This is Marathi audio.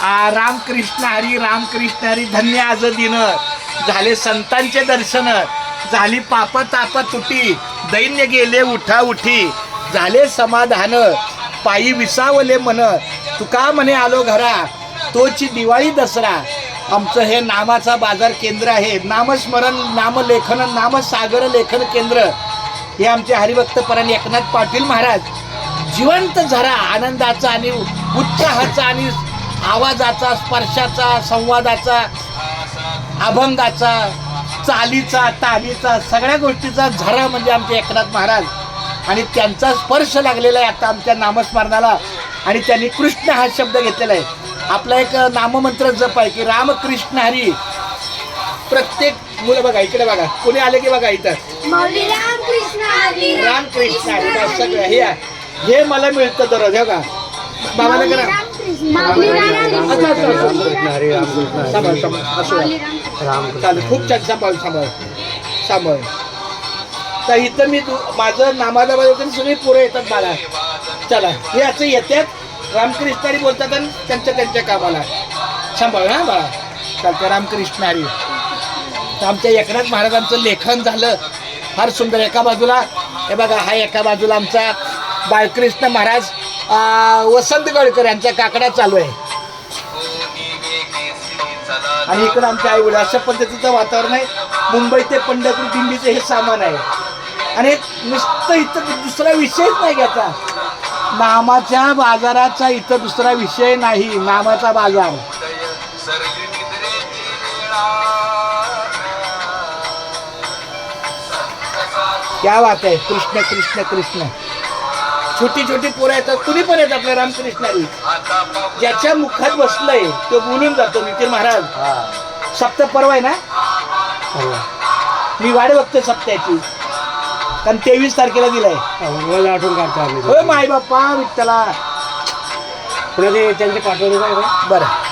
रामकृष्ण हरी धन्य आज दिन झाले संतांचे दर्शन झाली पाप ताप तुटी दैन्य गेले उठा उठी झाले समाधान पायी विसावले मन तुका म्हणे आलो घरा तोची दिवाळी दसरा आमचं हे नामाचा बाजार केंद्र आहे नामस्मरण नामलेखन नामसागर लेखन केंद्र हे आमचे हरिभक्त परायण एकनाथ पाटील महाराज जिवंत झरा आनंदाचा आणि उत्साहाचा आणि आवाजाचा स्पर्शाचा संवादाचा अभंगाचा चालीचा तालीचा सगळ्या गोष्टीचा झरा म्हणजे आमचे एकनाथ महाराज आणि त्यांचा स्पर्श लागलेला आहे आता आमच्या नामस्मरणाला आणि त्यांनी कृष्ण हा शब्द घेतलेला आहे आपला एक नाममंत्र जप आहे की रामकृष्ण हरी प्रत्येक मुलं बघा इकडे बघा कोणी आले की बघा इथं रामकृष्ण हरी सगळं हे मला मिळतं दररोज हे का बाबाला करा चालेल खूप छान सांभाळ तर इथं मी माझं नामाला बाजून सगळी पोरं येतात मला चला हे असं येतात रामकृष्णारी बोलतात आणि त्यांच्या कामाला सांभाळ हा बाळा चालतं रामकृष्ण हरी तर आमच्या एकनाथ महाराजांचं लेखन झालं फार सुंदर एका बाजूला हे बघा हा एका बाजूला आमचा बाळकृष्ण महाराज वसंत गडकर यांचा काकडा चालू आहे आणि इकडं आमच्या आई वडील अशा पद्धतीचं वातावरण आहे मुंबई ते पंढरपूर दिंडीचं हे सामान आहे आणि नुसतं इथं दुसरा विषयच नाही घ्यायचा नामाच्या बाजाराचा इथं दुसरा विषय नाही नामाचा बाजार क्या बात आहे कृष्ण कृष्ण कृष्ण छोटी छोटी पोरं येतात कुणी पण येतात आपल्या रामकृष्णारी ज्याच्या मुखात बसलंय तो बोलून जातो नितीन महाराज सप्तपर्व आहे ना मी वाट बघतोय सप्त्याची कारण 23 तारखेला दिलाय आठवण काढतो आम्ही होय माय बाप्पा विठ्ठला पुन्हा ते त्यांचे पाठवले काय बरं